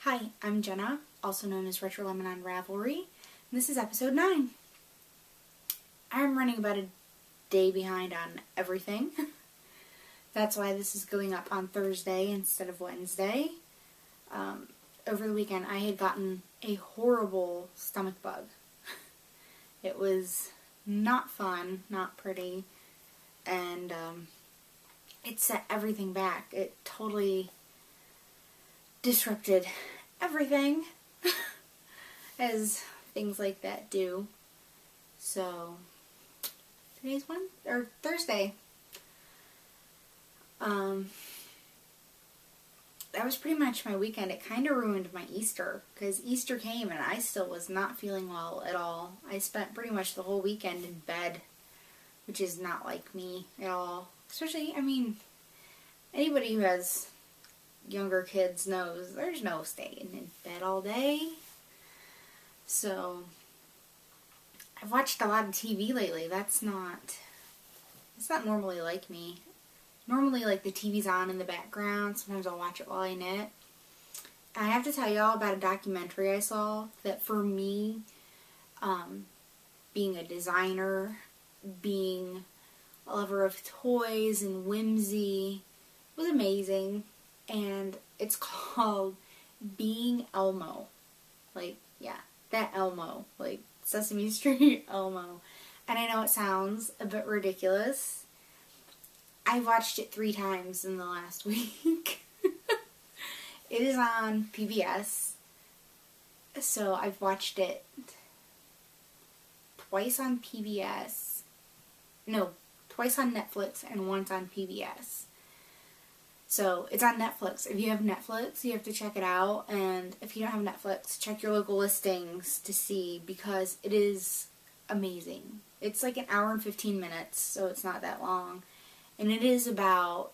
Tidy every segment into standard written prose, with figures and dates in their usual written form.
Hi, I'm Jenna, also known as Retro Lemon on Ravelry, and this is episode 9. I'm running about a day behind on everything. That's why this is going up on Thursday instead of Wednesday. Over the weekend I had gotten a horrible stomach bug. It was not fun, not pretty, and it set everything back. It totally disrupted everything, as things like that do. So, today's Thursday. That was pretty much my weekend. It kind of ruined my Easter, because Easter came and I still was not feeling well at all. I spent pretty much the whole weekend in bed, which is not like me at all. Especially, anybody who has younger kids knows there's no staying in bed all day. So, I've watched a lot of TV lately. It's not normally like me. Normally, like, the TV's on in the background. Sometimes I'll watch it while I knit. And I have to tell y'all about a documentary I saw that, for me, being a designer, being a lover of toys and whimsy, was amazing. And it's called Being Elmo. Like, yeah, that Elmo. Like, Sesame Street Elmo. And I know it sounds a bit ridiculous. I watched it 3 times in the last week. It is on PBS. So I've watched it twice on PBS. No, twice on Netflix and once on PBS. So it's on Netflix. If you have Netflix, you have to check it out. And if you don't have Netflix, check your local listings to see, because it is amazing. It's like an hour and 15 minutes, so it's not that long. And it is about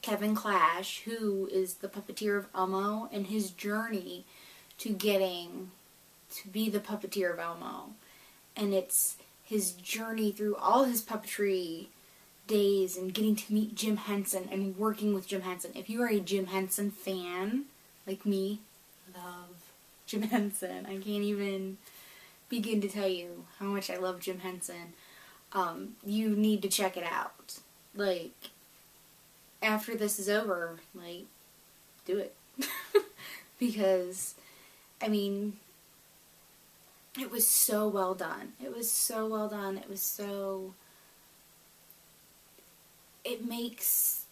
Kevin Clash, who is the puppeteer of Elmo, and his journey to getting to be the puppeteer of Elmo. And it's his journey through all his puppetry days and getting to meet Jim Henson and working with Jim Henson. If you are a Jim Henson fan, like me, love Jim Henson. I can't even begin to tell you how much I love Jim Henson. You need to check it out. Like, after this is over, like, do it. Because, it was so well done. It was so well done. It was so... It makes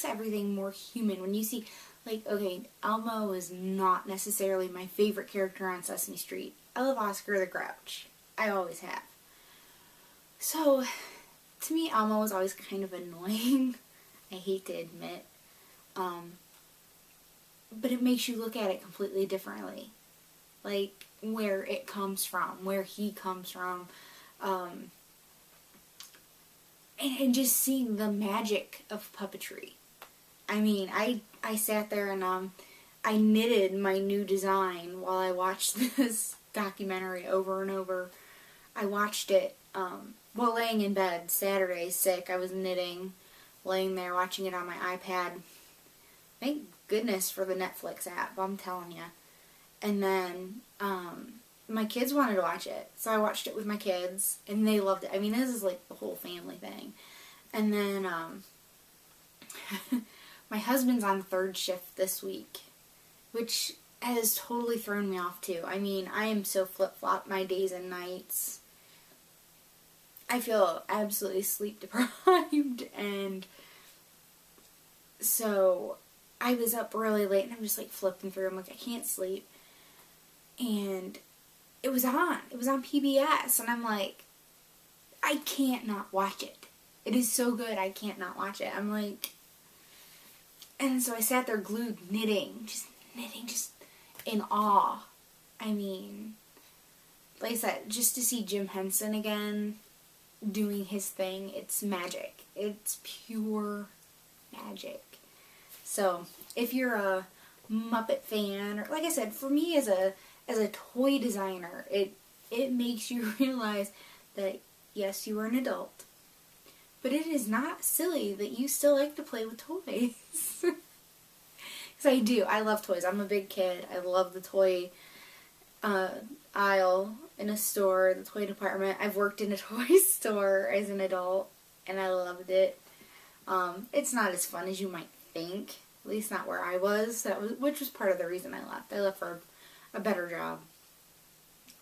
everything more human. When you see, like, okay, Elmo is not necessarily my favorite character on Sesame Street. I love Oscar the Grouch. I always have. So, to me, Elmo was always kind of annoying. I hate to admit. But it makes you look at it completely differently. Like, where it comes from, where he comes from. And just seeing the magic of puppetry. I sat there and I knitted my new design while I watched this documentary over and over. I watched it while laying in bed Saturday, sick. I was knitting, laying there watching it on my iPad. Thank goodness for the Netflix app, I'm telling you. And then my kids wanted to watch it, so I watched it with my kids, and they loved it. This is like the whole family thing. And then my husband's on 3rd shift this week, which has totally thrown me off too. I am so flip-flop my days and nights. I feel absolutely sleep deprived, and so I was up really late, and I'm just like flipping through. I'm like, I can't sleep. And it was on PBS, and I'm like, I can't not watch it. It is so good, I can't not watch it. I'm like, and so I sat there glued, knitting, just in awe. Like I said, just to see Jim Henson again doing his thing, it's magic. It's pure magic. So, if you're a Muppet fan, or like I said, for me as a toy designer, it makes you realize that yes, you are an adult, But it is not silly that you still like to play with toys. Because I do. I love toys. I'm a big kid. I love the toy aisle in a store, the toy department. I've worked in a toy store as an adult, and I loved it. It's not as fun as you might think, at least not where I was. Which was part of the reason I left. I left for a better job,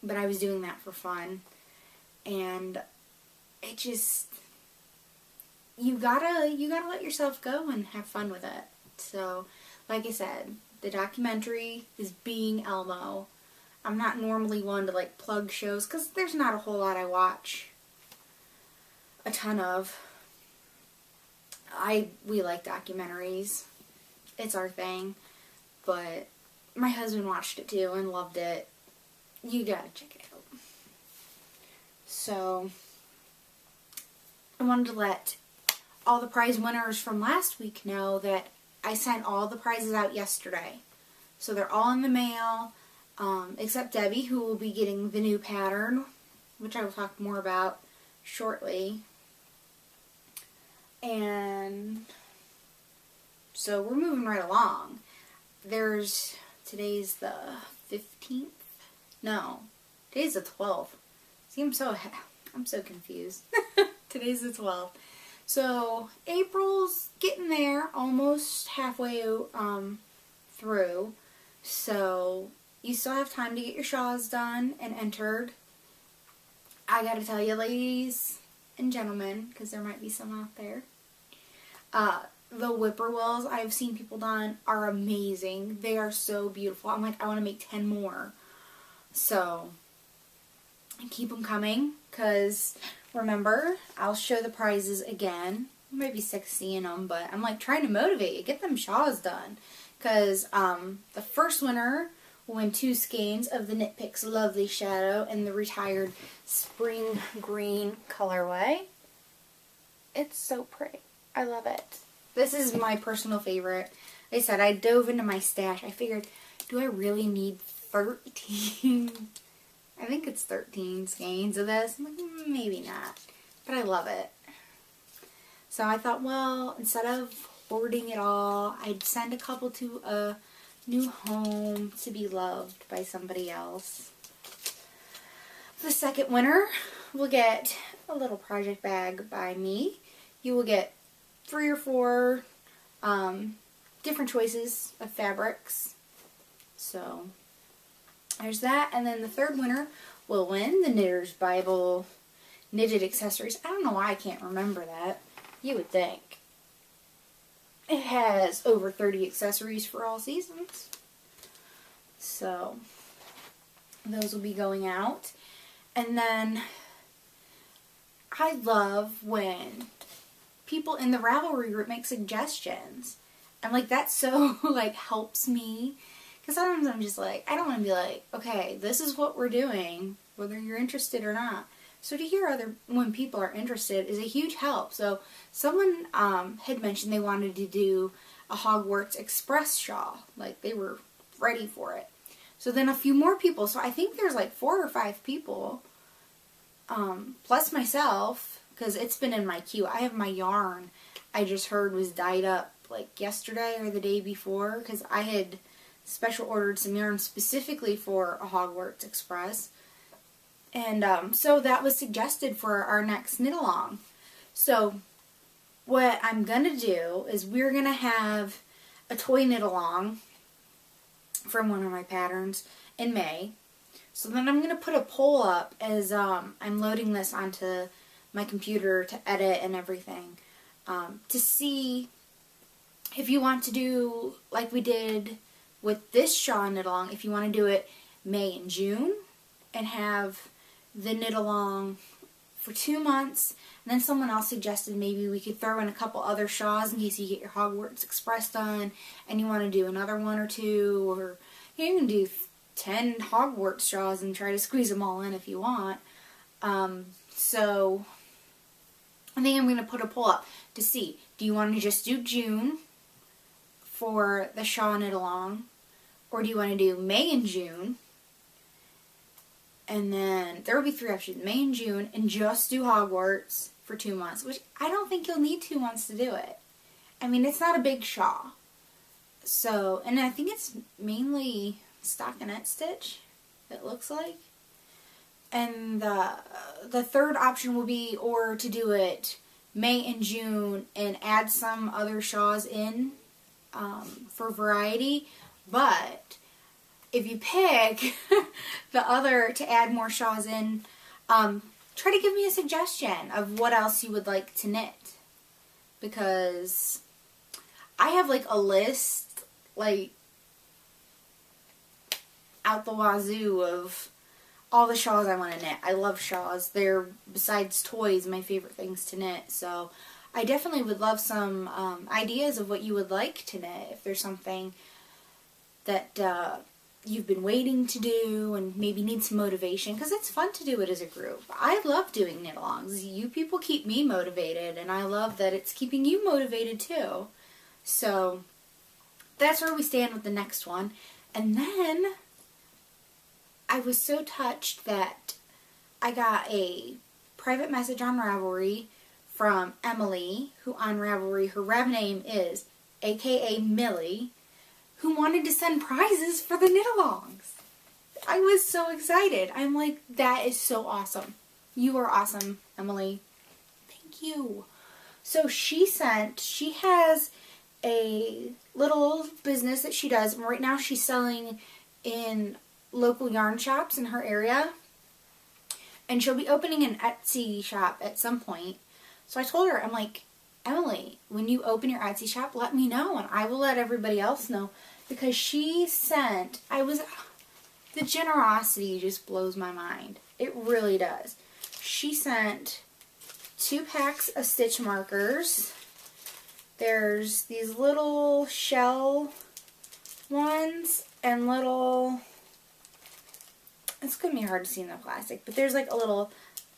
but I was doing that for fun, and it just, you gotta let yourself go and have fun with it. So, like I said, the documentary is Being Elmo. I'm not normally one to like plug shows because there's not a whole lot I watch a ton of. We like documentaries. It's our thing. But my husband watched it too and loved it. You gotta check it out. So, I wanted to let all the prize winners from last week know that I sent all the prizes out yesterday. So they're all in the mail, except Debbie, who will be getting the new pattern, which I will talk more about shortly. And so we're moving right along. Today's the 15th? No, today's the 12th. See, I'm so confused. Today's the 12th. So April's getting there, almost halfway through. So you still have time to get your shawls done and entered. I gotta tell you, ladies and gentlemen, because there might be some out there, the whippoorwills I've seen people done are amazing. They are so beautiful. I'm like, I want to make 10 more. So keep them coming, because remember, I'll show the prizes again. You might be sick of seeing them, but I'm like trying to motivate you. Get them shawls done. Because the first winner will win 2 skeins of the Knit Picks Lovely Shadow in the retired spring green colorway. It's so pretty. I love it. This is my personal favorite. Like I said, I dove into my stash. I figured, do I really need 13? I think it's 13 skeins of this. I'm like, maybe not. But I love it. So I thought, well, instead of hoarding it all, I'd send a couple to a new home to be loved by somebody else. The second winner will get a little project bag by me. You will get 3 or 4 different choices of fabrics. So there's that. And then the third winner will win the Knitter's Bible knitted accessories. I don't know why I can't remember that. You would think. It has over 30 accessories for all seasons. So those will be going out. And then I love when people in the Ravelry group make suggestions. And like that so like helps me. Because sometimes I'm just like, I don't want to be like, okay, this is what we're doing, whether you're interested or not. So to hear when people are interested is a huge help. So someone had mentioned they wanted to do a Hogwarts Express shawl. Like they were ready for it. So then a few more people. So I think there's like 4 or 5 people, plus myself, because it's been in my queue. I have my yarn I just heard was dyed up like yesterday or the day before, because I had special ordered some yarn specifically for a Hogwarts Express. And so that was suggested for our next knit along. So what I'm going to do is we're going to have a toy knit along from one of my patterns in May. So then I'm going to put a poll up as I'm loading this onto my computer to edit and everything, to see if you want to do like we did with this shawl knit along, if you want to do it May and June and have the knit along for 2 months. And then someone else suggested maybe we could throw in a couple other shawls in case you get your Hogwarts Express done and you want to do another 1 or 2, or you can do 10 Hogwarts shawls and try to squeeze them all in if you want. So I think I'm going to put a poll up to see, do you want to just do June for the shawl knit along, or do you want to do May and June? And then there will be 3 options, May and June, and just do Hogwarts for 2 months, which I don't think you'll need 2 months to do it. I mean, it's not a big shawl. So, and I think it's mainly stockinette stitch, it looks like. And the third option will be, or to do it May and June and add some other shawls in for variety. But if you pick the other to add more shawls in, try to give me a suggestion of what else you would like to knit. Because I have like a list, like, out the wazoo of all the shawls I want to knit. I love shawls. They're, besides toys, my favorite things to knit. So I definitely would love some ideas of what you would like to knit. If there's something that you've been waiting to do and maybe need some motivation, because it's fun to do it as a group. I love doing knit-alongs. You people keep me motivated, and I love that it's keeping you motivated too. So that's where we stand with the next one. And then I was so touched that I got a private message on Ravelry from Emily, who on Ravelry, her rev name is aka Millie, who wanted to send prizes for the knit-alongs. I was so excited. I'm like, that is so awesome. You are awesome, Emily. Thank you. So she has a little business that she does, and right now she's selling in local yarn shops in her area, and she'll be opening an Etsy shop at some point. So I told her, I'm like, Emily, when you open your Etsy shop, let me know, and I will let everybody else know, because she sent, the generosity just blows my mind. It really does. She sent 2 packs of stitch markers. There's these little shell ones and little, it's going to be hard to see in the plastic, but there's like a little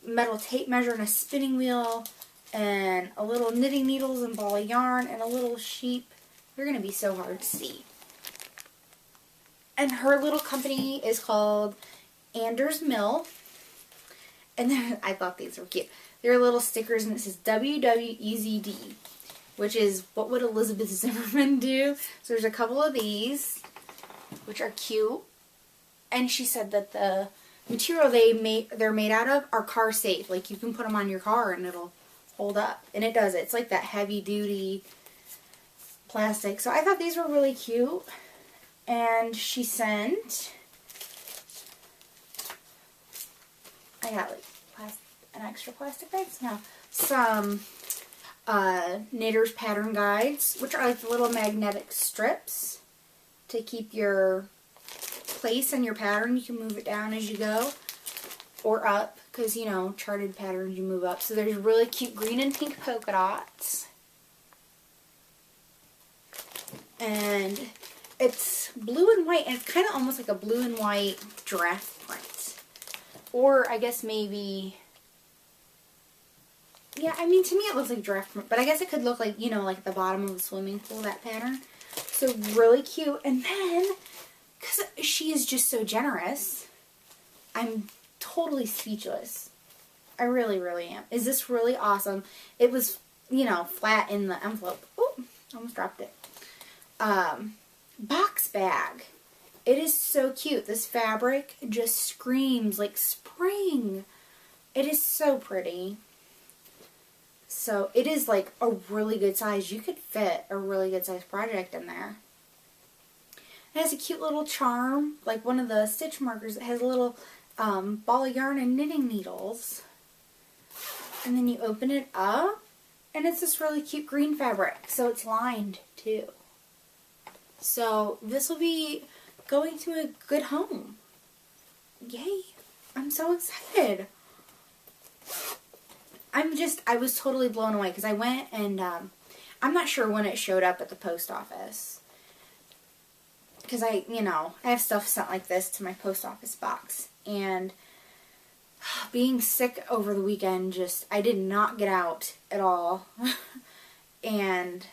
metal tape measure and a spinning wheel and a little knitting needles and ball of yarn and a little sheep. They're going to be so hard to see. And her little company is called Anders Mill. And then I thought these were cute. They're little stickers and it says WWEZD, which is what would Elizabeth Zimmerman do. So there's a couple of these, which are cute. And she said that the material they're made out of are car safe. Like, you can put them on your car and it'll hold up. And it does. It's like that heavy duty plastic. So I thought these were really cute. And she sent, I got like an extra plastic bags? No. Some knitter's pattern guides, which are like the little magnetic strips to keep your place and your pattern. You can move it down as you go or up, because, you know, charted patterns you move up. So there's really cute green and pink polka dots, and it's blue and white, and it's kind of almost like a blue and white draft print, or I guess maybe, yeah, I mean, to me it looks like draft print, but I guess it could look like, you know, like at the bottom of the swimming pool, that pattern. So really cute. And then, because she is just so generous, I'm totally speechless. I really, really am. Is this really awesome? It was, you know, flat in the envelope. Ooh, almost dropped it. Box bag. It is so cute. This fabric just screams like spring. It is so pretty. So it is like a really good size. You could fit a really good size project in there. It has a cute little charm, like one of the stitch markers. It has a little ball of yarn and knitting needles. And then you open it up, and it's this really cute green fabric. So it's lined too. So this will be going to a good home. Yay. I'm so excited. I was totally blown away, because I went and I'm not sure when it showed up at the post office. Because I have stuff sent like this to my post office box. And being sick over the weekend, I did not get out at all. And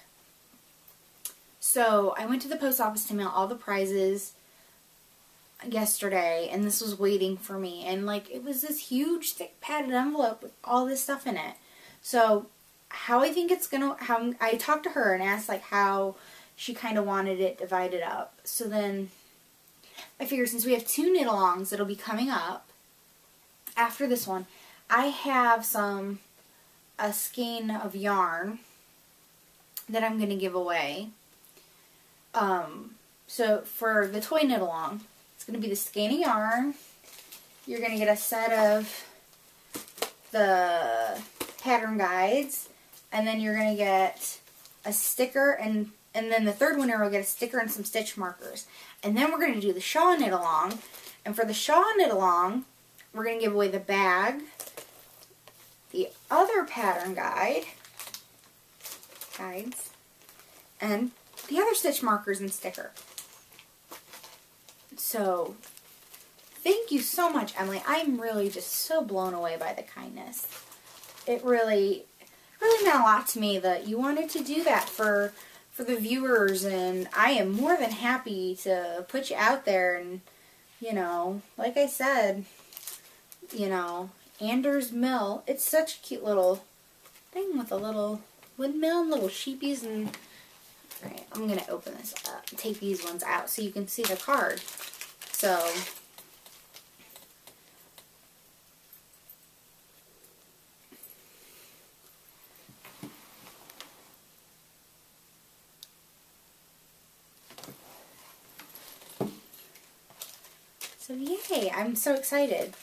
so I went to the post office to mail all the prizes yesterday, and this was waiting for me. And like, it was this huge thick padded envelope with all this stuff in it. So how I think it's gonna, how I talked to her and asked like how she kind of wanted it divided up. So then I figured since we have 2 knit-alongs that'll be coming up after this one, I have a skein of yarn that I'm going to give away. So for the toy knit-along, it's going to be the skein of yarn. You're going to get a set of the pattern guides, and then you're going to get a sticker, and then the third winner will get a sticker and some stitch markers. And then we're going to do the shawl knit-along, and for the shawl knit-along, we're going to give away the bag, the other pattern guides, and the other stitch markers and sticker. So, thank you so much, Emily. I'm really just so blown away by the kindness. It really meant a lot to me that you wanted to do that for the viewers, and I am more than happy to put you out there. And, you know, like I said, you know, Anders Mill, it's such a cute little thing with a little windmill and little sheepies. And alright, I'm going to open this up and take these ones out so you can see the card. So yay, I'm so excited.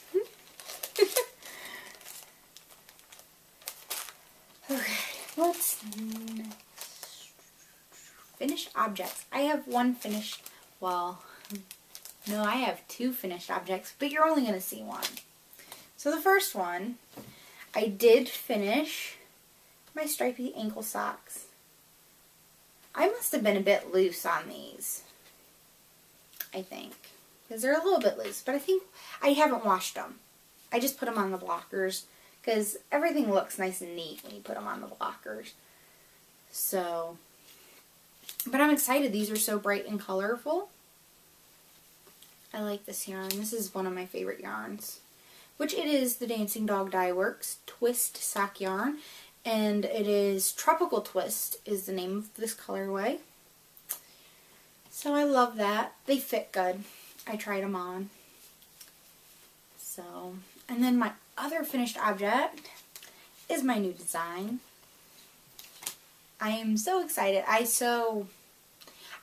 Okay, what's next? Finished objects. I have one finished, well, no, I have 2 finished objects, but you're only going to see one. So the first one, I did finish my stripy ankle socks. I must have been a bit loose on these, I think, because they're a little bit loose, but I think I haven't washed them. I just put them on the blockers, because everything looks nice and neat when you put them on the blockers. So, but I'm excited. These are so bright and colorful. I like this yarn. This is one of my favorite yarns, which it is the Dancing Dog Dye Works Twist Sock Yarn, and it is Tropical Twist is the name of this colorway. So I love that. They fit good. I tried them on. So, and then my other finished object is my new design. I am so excited. I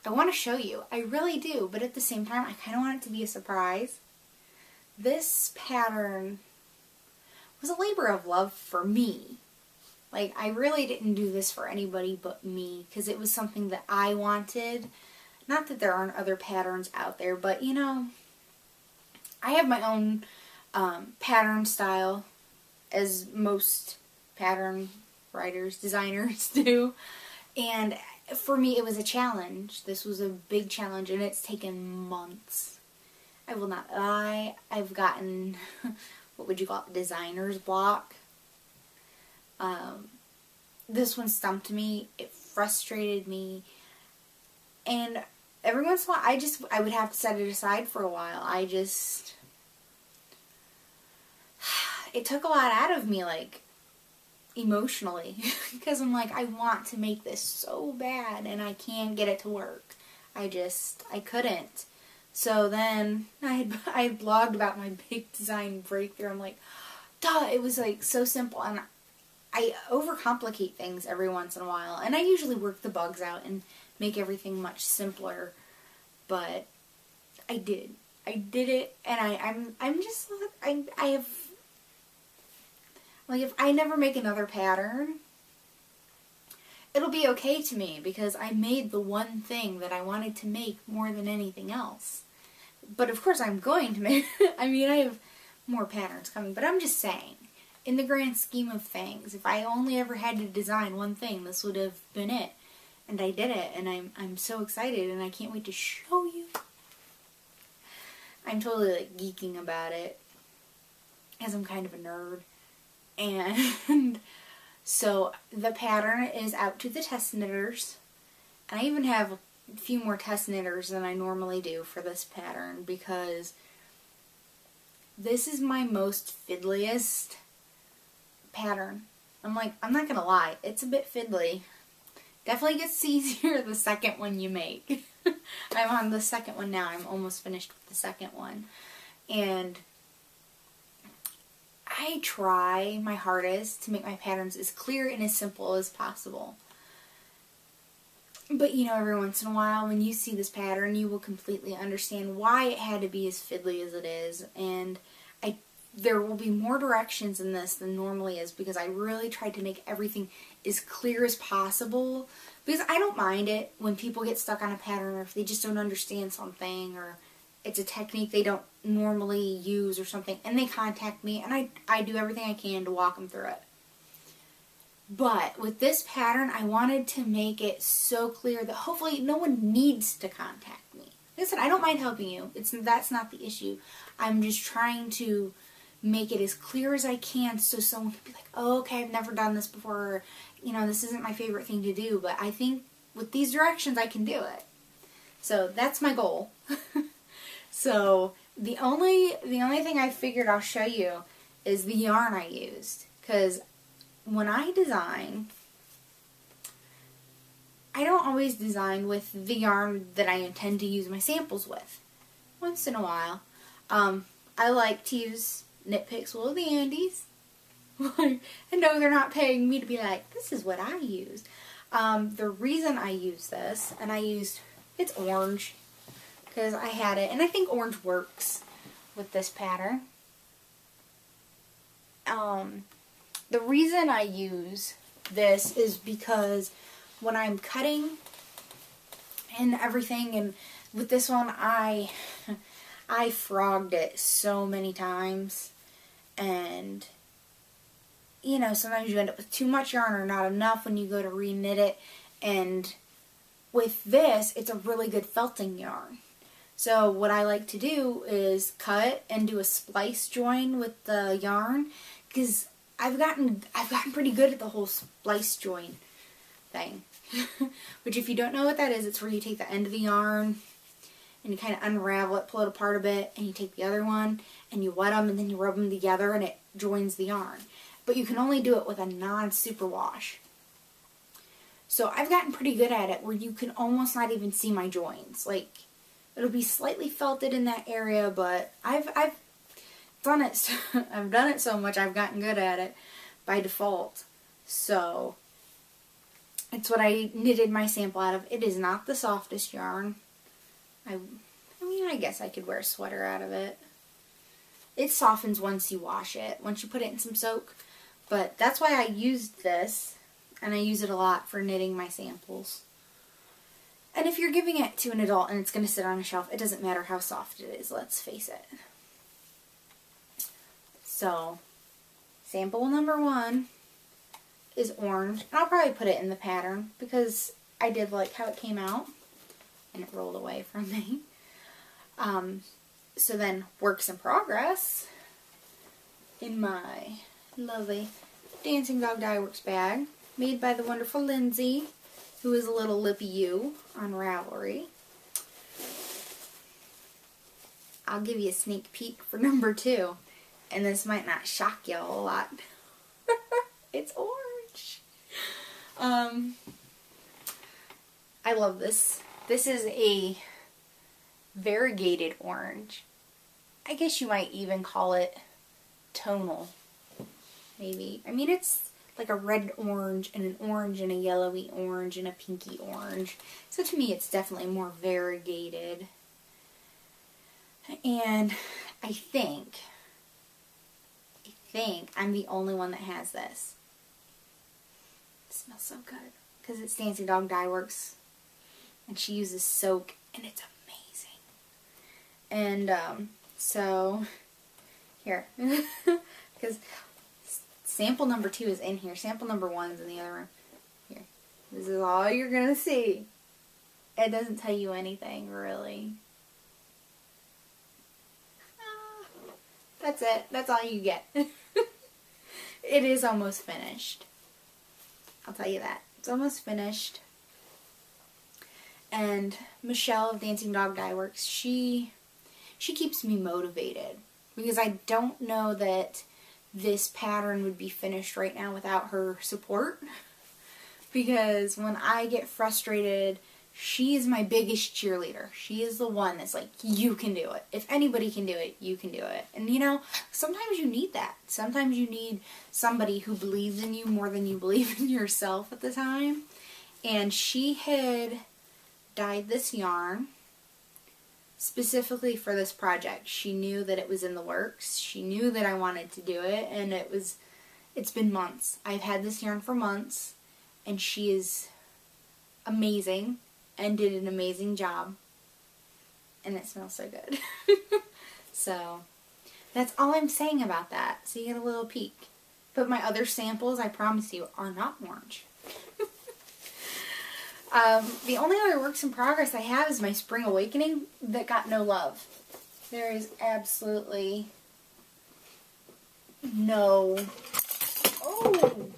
want to show you. I really do, but at the same time, I kind of want it to be a surprise. This pattern was a labor of love for me. Like, I really didn't do this for anybody but me, because it was something that I wanted. Not that there aren't other patterns out there, but, you know, I have my own pattern style, as most pattern writers, designers do. And for me, it was a challenge. This was a big challenge, and it's taken months. I will not lie. I've gotten, what would you call it, designer's block. This one stumped me. It frustrated me. And every once in a while, I would have to set it aside for a while. It took a lot out of me, like, emotionally, because I'm like, I want to make this so bad, and I can't get it to work. I couldn't. So then, I had blogged about my big design breakthrough. I'm like, duh, it was like so simple, and I overcomplicate things every once in a while, and I usually work the bugs out and make everything much simpler, but I did it, and I'm just, I have, like, if I never make another pattern, it'll be okay to me, because I made the one thing that I wanted to make more than anything else. But of course I'm going to make, I mean, I have more patterns coming, but I'm just saying, in the grand scheme of things, if I only ever had to design one thing, this would have been it. And I did it, and I'm so excited, and I can't wait to show you. I'm totally, like, geeking about it, as I'm kind of a nerd. And so the pattern is out to the test knitters, and I even have a few more test knitters than I normally do for this pattern, because this is my most fiddliest pattern. I'm like, I'm not gonna lie, it's a bit fiddly. Definitely gets easier the second one you make. I'm on the second one now. I'm almost finished with the second one. And I try my hardest to make my patterns as clear and as simple as possible. But you know, every once in a while when you see this pattern, you will completely understand why it had to be as fiddly as it is. And there will be more directions in this than normally is, because I really tried to make everything as clear as possible. Because I don't mind it when people get stuck on a pattern, or if they just don't understand something, or it's a technique they don't normally use or something, and they contact me, and I do everything I can to walk them through it. But with this pattern, I wanted to make it so clear that hopefully no one needs to contact me. Like I said, I don't mind helping you. That's not the issue. I'm just trying to make it as clear as I can so someone can be like, oh, okay, I've never done this before, or, you know, this isn't my favorite thing to do, but I think with these directions I can do it. So that's my goal. So the only thing I figured I'll show you is the yarn I used, because when I design, I don't always design with the yarn that I intend to use my samples with. Once in a while. I like to use Knit Picks Wool of the Andes. I know they're not paying me to be like, this is what I used. The reason I use this, and it's orange, because I had it, and I think orange works with this pattern. The reason I use this is because when I'm cutting and everything, and with this one I frogged it so many times, and you know, sometimes you end up with too much yarn or not enough when you go to re-knit it, and with this it's a really good felting yarn. So what I like to do is cut and do a splice join with the yarn, because I've gotten pretty good at the whole splice join thing. Which, if you don't know what that is, it's where you take the end of the yarn and you kind of unravel it, pull it apart a bit, and you take the other one and you wet them and then you rub them together and it joins the yarn. But you can only do it with a non-superwash. So I've gotten pretty good at it where you can almost not even see my joins. Like, it'll be slightly felted in that area, but I've done it. I've done it so much I've gotten good at it by default. So it's what I knitted my sample out of. It is not the softest yarn. I mean, I guess I could wear a sweater out of it. It softens once you wash it, once you put it in some soak. But that's why I used this, and I use it a lot for knitting my samples. And if you're giving it to an adult and it's going to sit on a shelf, it doesn't matter how soft it is, let's face it. So, sample number 1 is orange. And I'll probably put it in the pattern because I did like how it came out. And it rolled away from me. So then, works in progress in my lovely Dancing Dog Dye Works bag, made by the wonderful Lindsay, who is a little lippy you on Ravelry. I'll give you a sneak peek for number 2, and this might not shock you a whole lot. It's orange. I love this. This is a variegated orange. I guess you might even call it tonal, maybe. I mean, it's like a red orange and a yellowy orange and a pinky orange. So to me, it's definitely more variegated. And I think I'm the only one that has this. It smells so good because it's Dancing Dog Dye Works. And she uses soak, and it's amazing. And, so, here. Because sample number 2 is in here. Sample number 1 is in the other room. Here. This is all you're going to see. It doesn't tell you anything, really. That's it. That's all you get. It is almost finished. I'll tell you that. It's almost finished. And Michelle of Dancing Dog Dye Works, she keeps me motivated, because I don't know that this pattern would be finished right now without her support. Because when I get frustrated, she is my biggest cheerleader. She is the one that's like, you can do it. If anybody can do it, you can do it. And you know, sometimes you need that. Sometimes you need somebody who believes in you more than you believe in yourself at the time. And she had dyed this yarn specifically for this project. She knew that it was in the works. She knew that I wanted to do it, and it's been months. I've had this yarn for months, and she is amazing and did an amazing job. And it smells so good. So, that's all I'm saying about that. So you get a little peek. But my other samples, I promise you, are not orange. The only other works in progress I have is my Spring Awakening that got no love. There is absolutely no... Oh!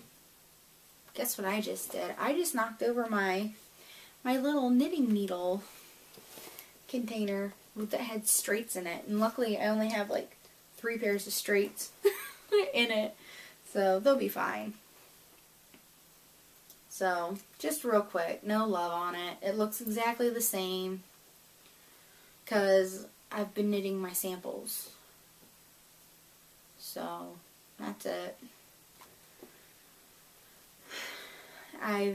Guess what I just did? I just knocked over my little knitting needle container that had straights in it. And luckily I only have like 3 pairs of straights in it. So they'll be fine. So, just real quick, no love on it. It looks exactly the same because I've been knitting my samples. So, that's it. I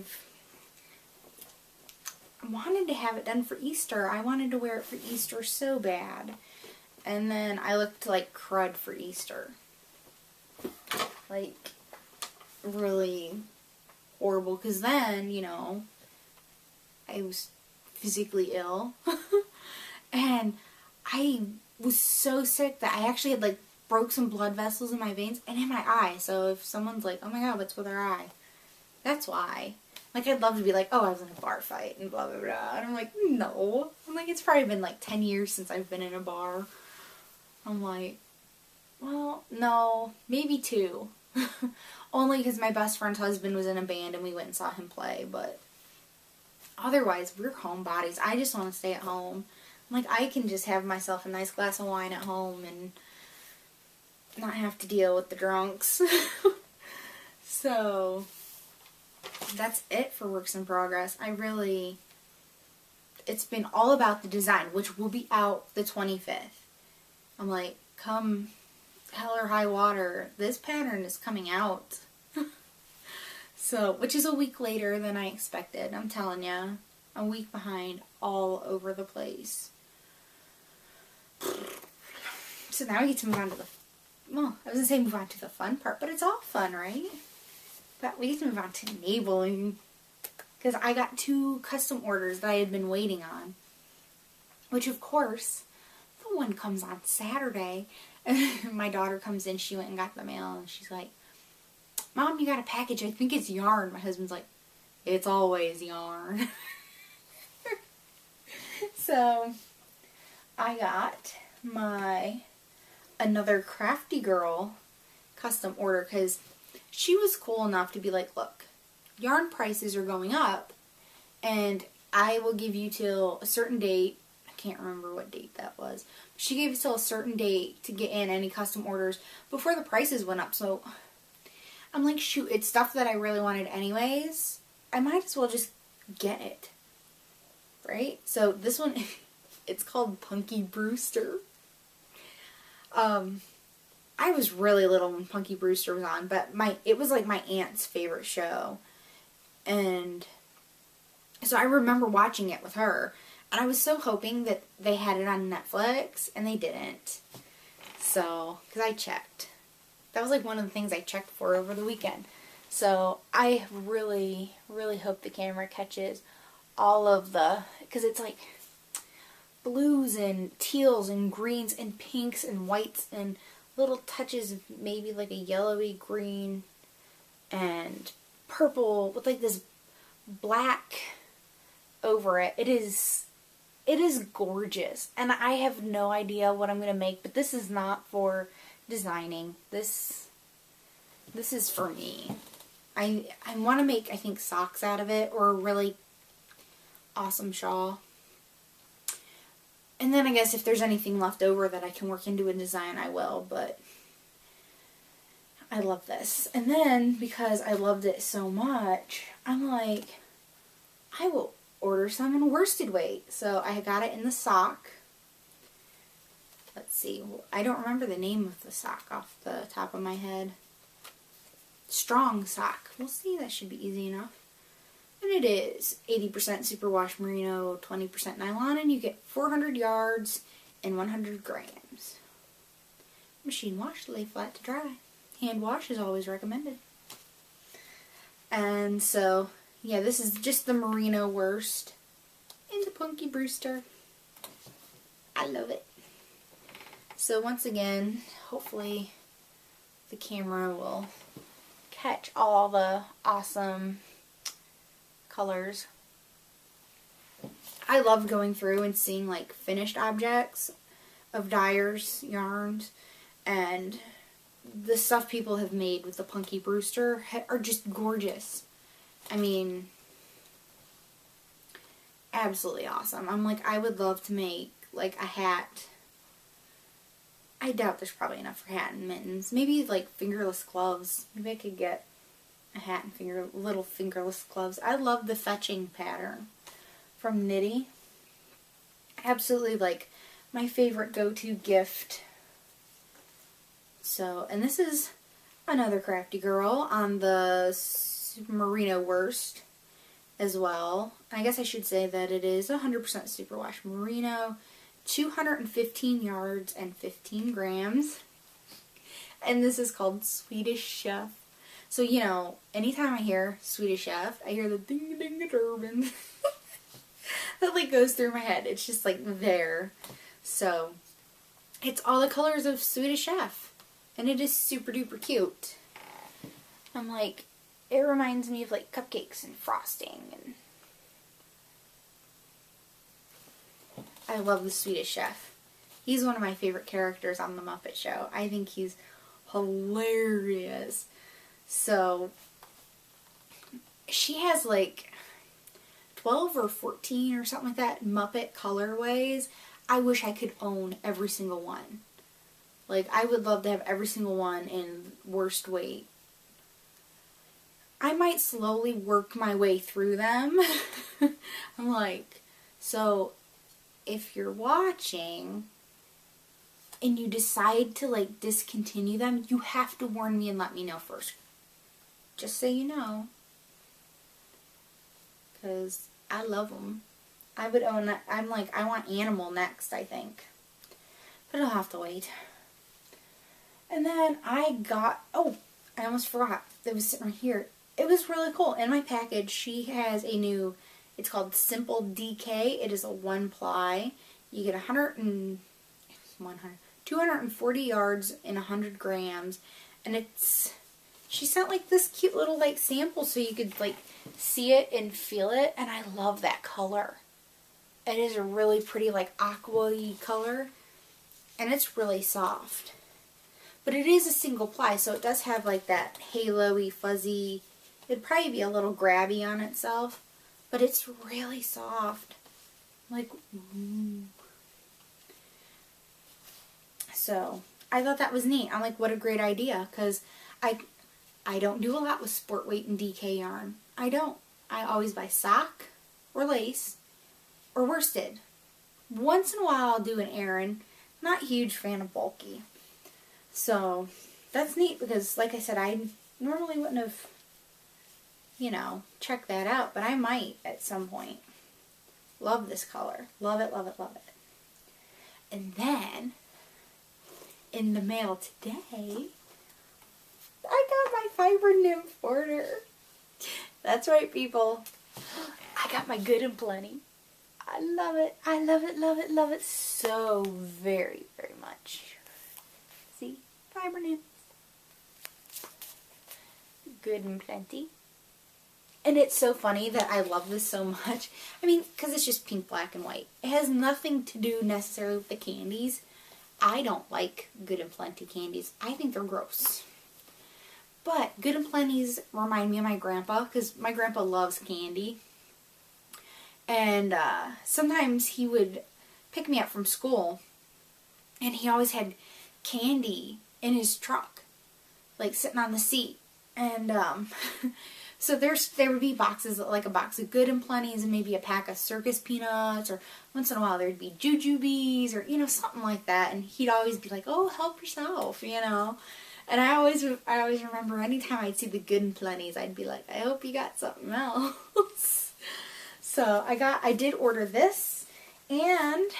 wanted to have it done for Easter. I wanted to wear it for Easter so bad. And then I looked like crud for Easter. Like, really horrible, because then, you know, I was physically ill, and I was so sick that I actually had, like, broke some blood vessels in my veins and in my eye. So if someone's like, oh my god, what's with her eye? That's why. Like, I'd love to be like, oh, I was in a bar fight and blah, blah, blah. And I'm like, no. I'm like, it's probably been like 10 years since I've been in a bar. I'm like, well, no, maybe 2. Only because my best friend's husband was in a band and we went and saw him play, but otherwise, we're homebodies. I just want to stay at home. Like, I can just have myself a nice glass of wine at home and not have to deal with the drunks. So, that's it for works in progress. It's been all about the design, which will be out the 25th. I'm like, come hell or high water, this pattern is coming out. So, which is a week later than I expected. I'm telling ya, a week behind all over the place. So now we get to move on to well, I was going to say move on to the fun part, but it's all fun, right? But we get to move on to enabling, because I got 2 custom orders that I had been waiting on, which of course, the one comes on Saturday. My daughter comes in, she went and got the mail, and she's like, Mom, you got a package, I think it's yarn. My husband's like, it's always yarn. So, I got my another Crafty Girl custom order, because she was cool enough to be like, look, yarn prices are going up, and I will give you till a certain date. I can't remember what date that was. She gave us till a certain date to get in any custom orders before the prices went up. So I'm like, shoot, it's stuff that I really wanted anyways. I might as well just get it. Right? So this one, it's called Punky Brewster. I was really little when Punky Brewster was on, but it was like my aunt's favorite show. And so I remember watching it with her. And I was so hoping that they had it on Netflix, and they didn't. So, because I checked. That was like one of the things I checked for over the weekend. So, I really, really hope the camera catches all of because it's like blues and teals and greens and pinks and whites and little touches of maybe like a yellowy green and purple with like this black over it. It is gorgeous, and I have no idea what I'm going to make, but this is not for designing. This is for me. I want to make, I think, socks out of it, or a really awesome shawl. And then I guess if there's anything left over that I can work into a design, I will, but I love this. And then, because I loved it so much, I'm like, I will order some in worsted weight. So I got it in the sock. Let's see. I don't remember the name of the sock off the top of my head. Strong sock. We'll see. That should be easy enough. And it is 80% superwash merino, 20% nylon, and you get 400 yards and 100 grams. Machine wash to lay flat to dry. Hand wash is always recommended. And so, yeah, this is just the merino worst in the Punky Brewster. I love it. So once again, hopefully the camera will catch all the awesome colors. I love going through and seeing like finished objects of dyers, yarns, and the stuff people have made with the Punky Brewster are just gorgeous. I mean, absolutely awesome. I'm like, I would love to make like a hat. I doubt there's probably enough for hat and mittens. Maybe like fingerless gloves. Maybe I could get a hat and little fingerless gloves. I love the fetching pattern from Nitty. Absolutely like my favorite go-to gift. So, and this is another crafty girl on the merino worst as well. I guess I should say that it is 100% superwash merino, 215 yards and 15 grams. And this is called Swedish Chef. So, you know, anytime I hear Swedish Chef, I hear the ding-a-ding-a-turbin. That like goes through my head. It's just like there. So, it's all the colors of Swedish Chef. And it is super duper cute. I'm like, it reminds me of like cupcakes and frosting. And I love the Swedish Chef. He's one of my favorite characters on the Muppet Show. I think he's hilarious. So, she has like 12 or 14 or something like that Muppet colorways. I wish I could own every single one. Like, I would love to have every single one in worst weight. I might slowly work my way through them. I'm like, so if you're watching and you decide to like discontinue them, you have to warn me and let me know first. Just so you know. Because I love them. I would own that. I'm like, I want Animal next, I think. But I'll have to wait. And then I got, oh, I almost forgot. It was sitting right here. It was really cool. In my package, she has a new, it's called Simple DK. It is a 1-ply. You get 240 yards and 100 grams. And it's, she sent like this cute little like sample so you could like see it and feel it. And I love that color. It is a really pretty like aqua-y color. And it's really soft. But it is a single ply, so it does have like that halo-y, fuzzy, it'd probably be a little grabby on itself, but it's really soft. Like, ooh. So, I thought that was neat. I'm like, what a great idea, because I don't do a lot with sport weight and DK yarn. I don't. I always buy sock or lace or worsted. Once in a while I'll do an Aran. Not a huge fan of bulky. So, that's neat because, like I said, I normally wouldn't have, you know, checked that out, but I might at some point. Love this color. Love it, love it, love it. And then, in the mail today, I got my Fiber Nymph order. That's right, people. I got my Good and Plenty. I love it. I love it, love it, love it so very, very much. See? Fiber Nymphs. Good and Plenty. And it's so funny that I love this so much. I mean, because it's just pink, black, and white. It has nothing to do necessarily with the candies. I don't like Good and Plenty candies. I think they're gross. But Good and Plenty's remind me of my grandpa, because my grandpa loves candy. And sometimes he would pick me up from school, and he always had candy in his truck. like sitting on the seat. And so there would be boxes, like a box of Good and Plenty's and maybe a pack of circus peanuts, or once in a while there'd be jujubes or, you know, something like that. And he'd always be like, oh, help yourself, you know. And I always remember anytime I'd see the Good and Plenty's, I'd be like, I hope you got something else. So I did order this, and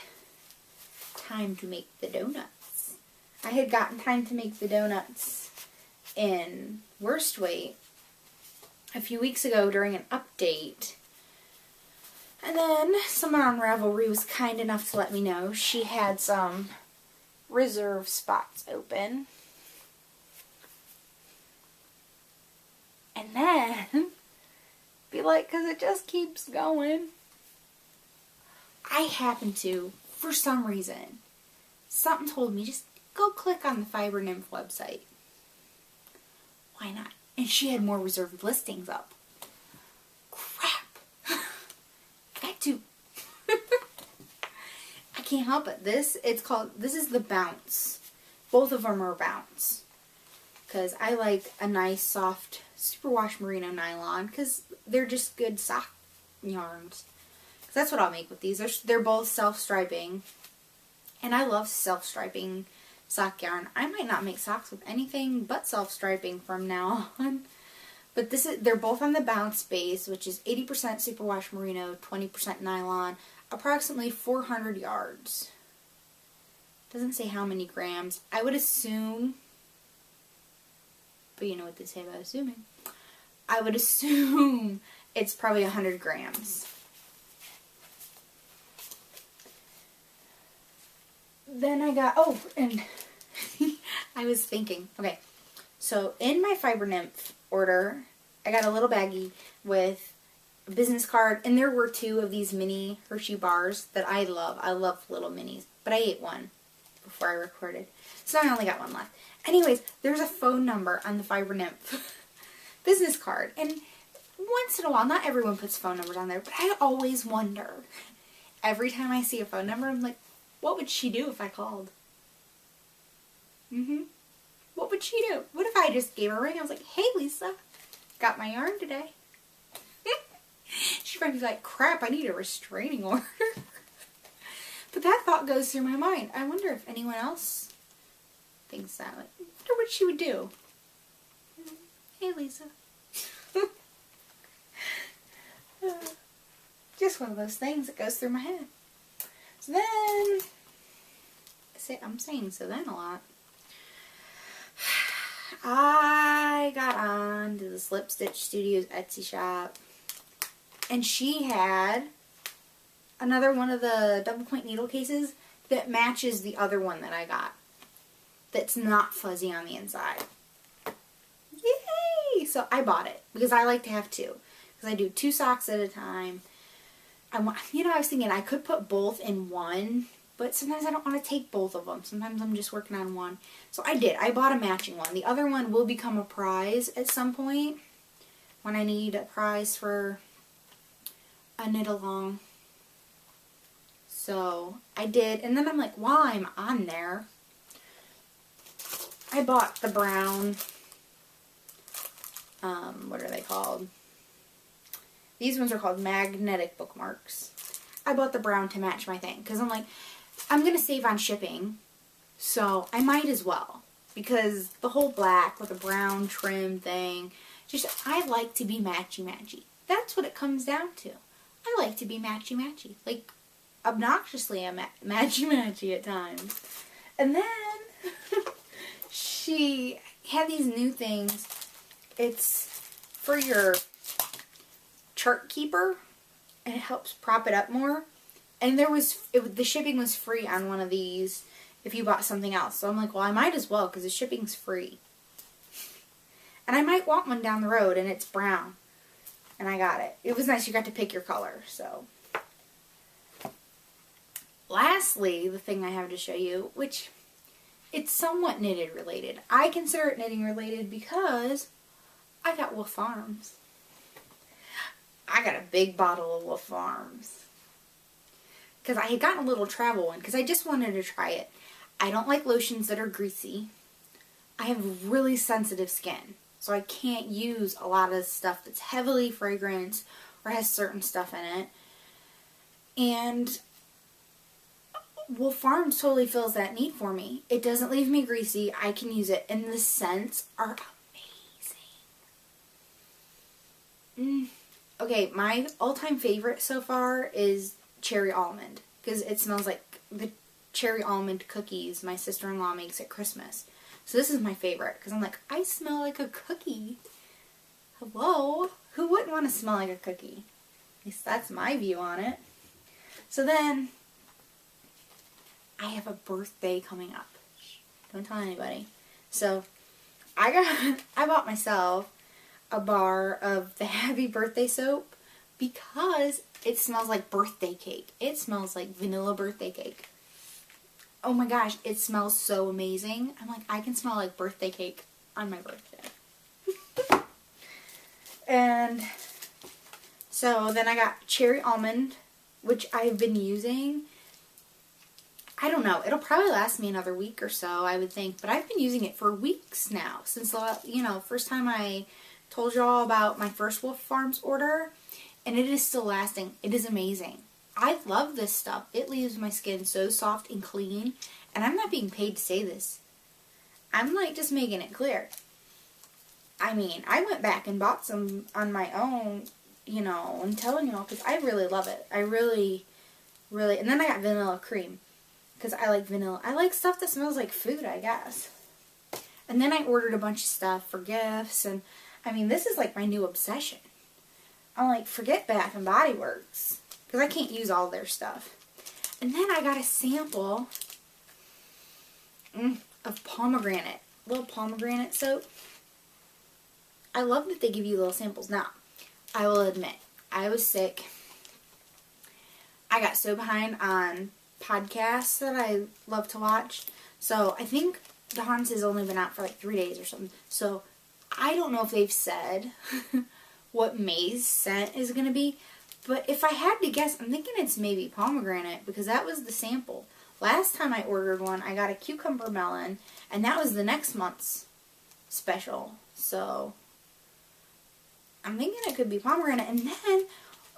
Time to Make the Donuts. I had gotten Time to Make the Donuts in Worst Weight a few weeks ago during an update. And then someone on Ravelry was kind enough to let me know she had some reserve spots open. And then, be like, because it just keeps going. I happen to, for some reason, something told me, just go click on the Fiber Nymph website. Why not? And she had more reserved listings up. Crap. I got to. I can't help it. This is the Bounce. Both of them are Bounce. Because I like a nice, soft, superwash merino nylon. Because they're just good sock yarns. Because that's what I'll make with these. They're both self-striping. And I love self-striping sock yarn. I might not make socks with anything but self-striping from now on. But they're both on the Bounce base, which is 80% superwash merino, 20% nylon, approximately 400 yards. Doesn't say how many grams. I would assume, but you know what they say about assuming. I would assume it's probably 100 grams. Then I got, and I was thinking, okay, so in my Fiber Nymph order, I got a little baggie with a business card, and there were 2 of these mini Hershey bars that I love. I love little minis, but I ate one before I recorded, so I only got one left. Anyways, there's a phone number on the Fiber Nymph business card, and once in a while, not everyone puts phone numbers on there, but I always wonder, every time I see a phone number, I'm like, what would she do if I called? What would she do? What if I just gave her a ring? I was like, hey Lisa, got my yarn today. She'd probably be like, crap, I need a restraining order. But that thought goes through my mind. I wonder if anyone else thinks that. Like, I wonder what she would do. Hey Lisa. Just one of those things that goes through my head. So then, I'm saying so then a lot. I got on to the Slip Stitch Studios Etsy shop, and she had another one of the double point needle cases that matches the other one that I got. That's not fuzzy on the inside. Yay! So I bought it because I like to have 2. Because I do 2 socks at a time. I was thinking I could put both in one, but sometimes I don't want to take both of them. Sometimes I'm just working on one. So I did. I bought a matching one. The other one will become a prize at some point when I need a prize for a knit along. So I did. And then I'm like, while I'm on there, I bought the brown, what are they called? These ones are called magnetic bookmarks. I bought the brown to match my thing because I'm like, I'm going to save on shipping, so I might as well. Because the whole black with a brown trim thing, I like to be matchy-matchy. That's what it comes down to. I like to be matchy-matchy. Like, obnoxiously matchy-matchy at times. And then, she had these new things. It's for your chart keeper, and it helps prop it up more. And the shipping was free on one of these if you bought something else. So I'm like, well, I might as well because the shipping's free. And I might want one down the road, and it's brown. And I got it. It was nice. You got to pick your color. So, lastly, the thing I have to show you, which it's somewhat knitted related. I consider it knitting related because I got Wolf Farms. I got a big bottle of Wolf Farms. Because I had gotten a little travel one because I just wanted to try it. I don't like lotions that are greasy. I have really sensitive skin, so I can't use a lot of stuff that's heavily fragranced or has certain stuff in it. And Wolf Farms totally fills that need for me. It doesn't leave me greasy. I can use it, and the scents are amazing. Okay, my all-time favorite so far is cherry almond, because it smells like the cherry almond cookies my sister-in-law makes at Christmas. So this is my favorite, because I'm like, I smell like a cookie. Hello? Who wouldn't want to smell like a cookie? At least that's my view on it. So then, I have a birthday coming up. Don't tell anybody. So, I bought myself a bar of the Happy Birthday soap because it smells like birthday cake. It smells like vanilla birthday cake. Oh my gosh, it smells so amazing. I'm like, I can smell like birthday cake on my birthday. And so then I got cherry almond, which I've been using. I don't know. It'll probably last me another week or so, I would think. But I've been using it for weeks now. Since the, first time I told y'all about my first Wolf Farms order. And it is still lasting. It is amazing. I love this stuff. It leaves my skin so soft and clean. And I'm not being paid to say this. I'm like just making it clear. I mean, I went back and bought some on my own, I'm telling y'all, because I really love it. I really, really, and then I got vanilla cream. Because I like vanilla. I like stuff that smells like food, I guess. And then I ordered a bunch of stuff for gifts. And, I mean, this is like my new obsession. I'm like, forget Bath and Body Works. Because I can't use all their stuff. And then I got a sample of pomegranate. Little pomegranate soap. I love that they give you little samples. Now, I will admit, I was sick. I got so behind on podcasts that I love to watch. So I think Dawn's has only been out for like 3 days or something. So I don't know if they've said what May's scent is going to be. But if I had to guess, I'm thinking it's maybe pomegranate because that was the sample. Last time I ordered one, I got a cucumber melon. And that was the next month's special. So I'm thinking it could be pomegranate. And then,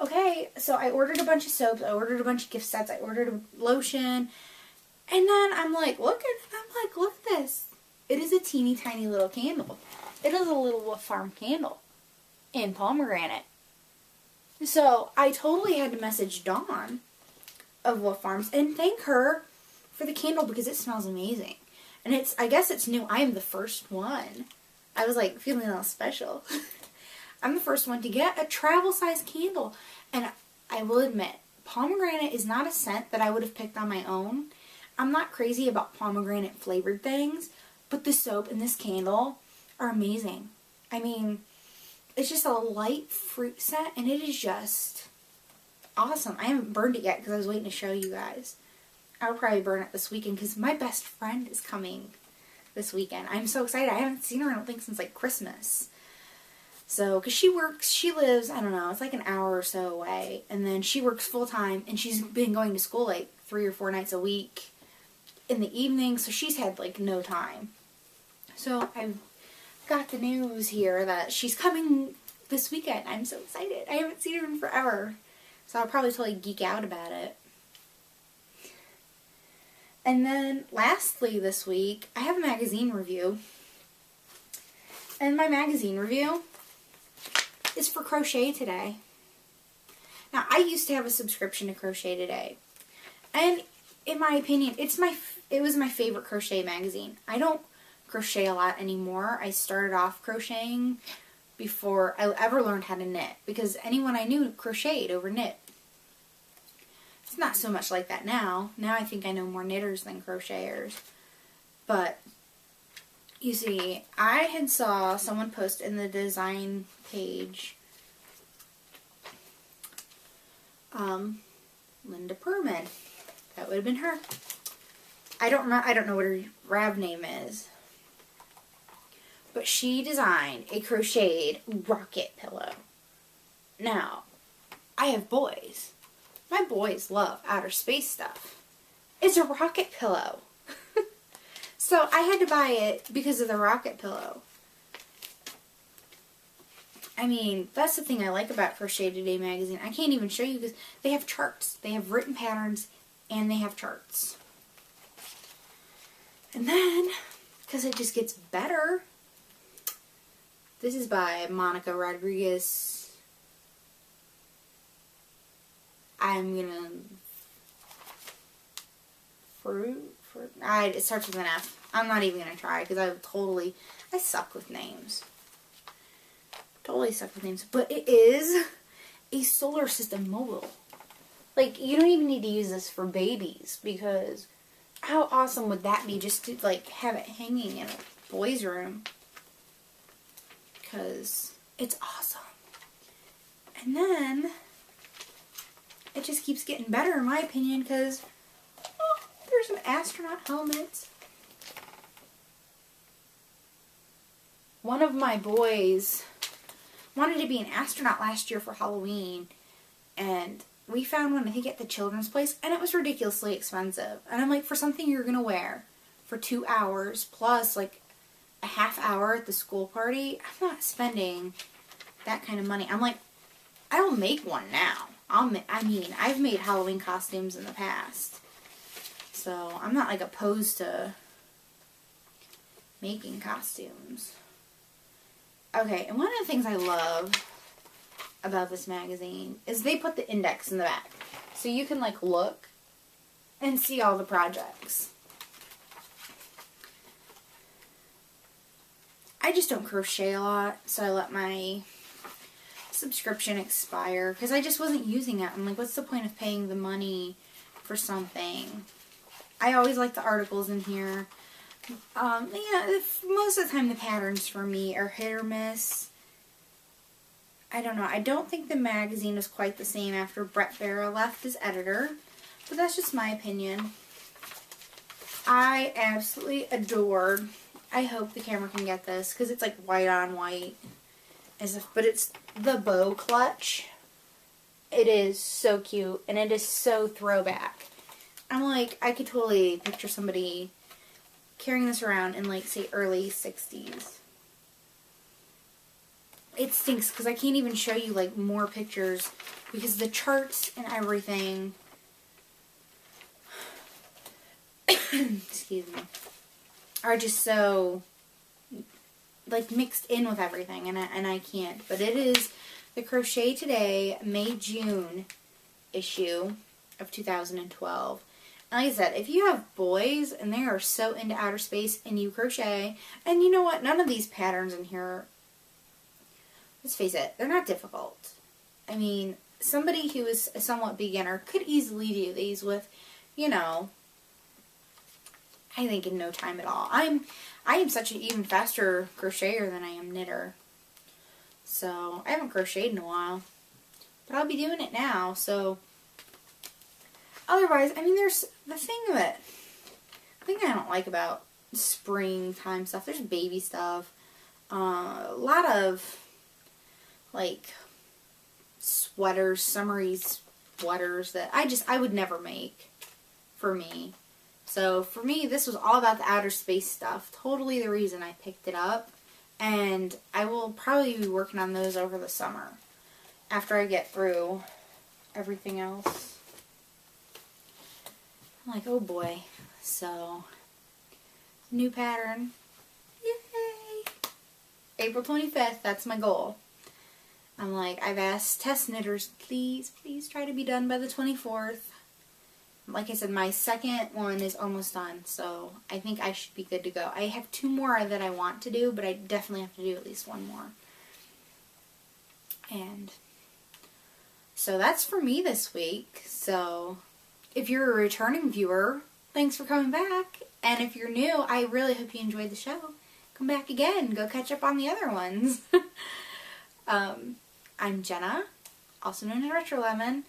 okay, so I ordered a bunch of soaps. I ordered a bunch of gift sets. I ordered a lotion. And then I'm like, look at this. It is a teeny tiny little candle. It is a little Wolf Farm candle in pomegranate. So I totally had to message Dawn of Wolf Farms and thank her for the candle because it smells amazing. And I guess it's new. I am the first one. I was like feeling a little special. I'm the first one to get a travel size candle. And I will admit, pomegranate is not a scent that I would have picked on my own. I'm not crazy about pomegranate flavored things, but the soap and this candle are amazing. I mean, it's just a light fruit scent and it is just awesome. I haven't burned it yet because I was waiting to show you guys. I'll probably burn it this weekend because my best friend is coming this weekend. I'm so excited. I haven't seen her, I don't think, since like Christmas. So, because she lives, I don't know, it's like an hour or so away. And then she works full time and she's been going to school like 3 or 4 nights a week in the evening. So she's had like no time. So I've got the news here that she's coming this weekend. I'm so excited. I haven't seen her in forever. So I'll probably totally geek out about it. And then lastly this week, I have a magazine review. And my magazine review is for Crochet Today. Now, I used to have a subscription to Crochet Today. And in my opinion, it was my favorite crochet magazine. I don't crochet a lot anymore. I started off crocheting before I ever learned how to knit. Because anyone I knew crocheted over knit. It's not so much like that now. Now I think I know more knitters than crocheters. But, you see, I had saw someone post in the design page, Linda Perman. That would have been her. I don't know what her Rav name is. But she designed a crocheted rocket pillow. Now, I have boys. My boys love outer space stuff. It's a rocket pillow. So I had to buy it because of the rocket pillow. I mean, that's the thing I like about Crochet Today magazine. I can't even show you because they have charts. They have written patterns and they have charts. And then, because it just gets better, this is by Monica Rodriguez. I'm gonna... it starts with an F. I'm not even gonna try because I suck with names. Totally suck with names. But it is a solar system mobile. Like, you don't even need to use this for babies because how awesome would that be just to, like, have it hanging in a boy's room? Because it's awesome. And then it just keeps getting better in my opinion because there's an astronaut helmet. One of my boys wanted to be an astronaut last year for Halloween, and we found one, I think, at the children's place, and it was ridiculously expensive. And I'm like, for something you're going to wear for 2 hours, plus, like, a half hour at the school party, I'm not spending that kind of money. I'm like, I'll make one now. I've made Halloween costumes in the past. So, I'm not, like, opposed to making costumes. Okay, and one of the things I love about this magazine is they put the index in the back. So you can, like, look and see all the projects. I just don't crochet a lot, so I let my subscription expire because I just wasn't using it. I'm like, what's the point of paying the money for something? I always like the articles in here. Most of the time the patterns for me are hit or miss. I don't know. I don't think the magazine is quite the same after Brett Vera left as editor, but that's just my opinion. I absolutely adored, I hope the camera can get this, because it's like white on white, but it's the bow clutch. It is so cute, and it is so throwback. I'm like, I could totally picture somebody carrying this around in, like, say, early 60s. It stinks because I can't even show you, like, more pictures because the charts and everything, excuse me, are just so, like, mixed in with everything, and I can't. But it is the Crochet Today May-June issue of 2012. Like I said, if you have boys and they are so into outer space and you crochet, and you know what, none of these patterns in here, let's face it, they're not difficult. I mean, somebody who is a somewhat beginner could easily do these with, you know, I think in no time at all. I am such an even faster crocheter than I am knitter. So, I haven't crocheted in a while. But I'll be doing it now, so otherwise, I mean, there's the thing I don't like about springtime stuff. There's baby stuff. A lot of, like, sweaters, summery sweaters that I would never make for me. So, for me, this was all about the outer space stuff. Totally the reason I picked it up. And I will probably be working on those over the summer after I get through everything else. I'm like, oh boy. So, new pattern. Yay! April 25th, that's my goal. I'm like, I've asked test knitters, please try to be done by the 24th. Like I said, my second one is almost done, so I think I should be good to go. I have 2 more that I want to do, but I definitely have to do at least 1 more. And so that's for me this week. So if you're a returning viewer, thanks for coming back. And if you're new, I really hope you enjoyed the show. Come back again. Go catch up on the other ones. I'm Jenna, also known as Retro Lemon.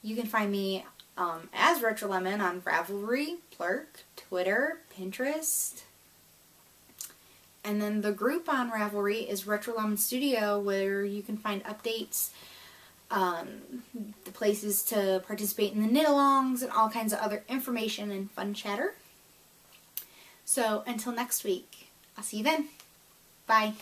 You can find me as Retro Lemon on Ravelry, Plurk, Twitter, Pinterest. And then the group on Ravelry is Retro Lemon Studio, where you can find updates, the places to participate in the knit-alongs, and all kinds of other information and fun chatter. So until next week, I'll see you then. Bye.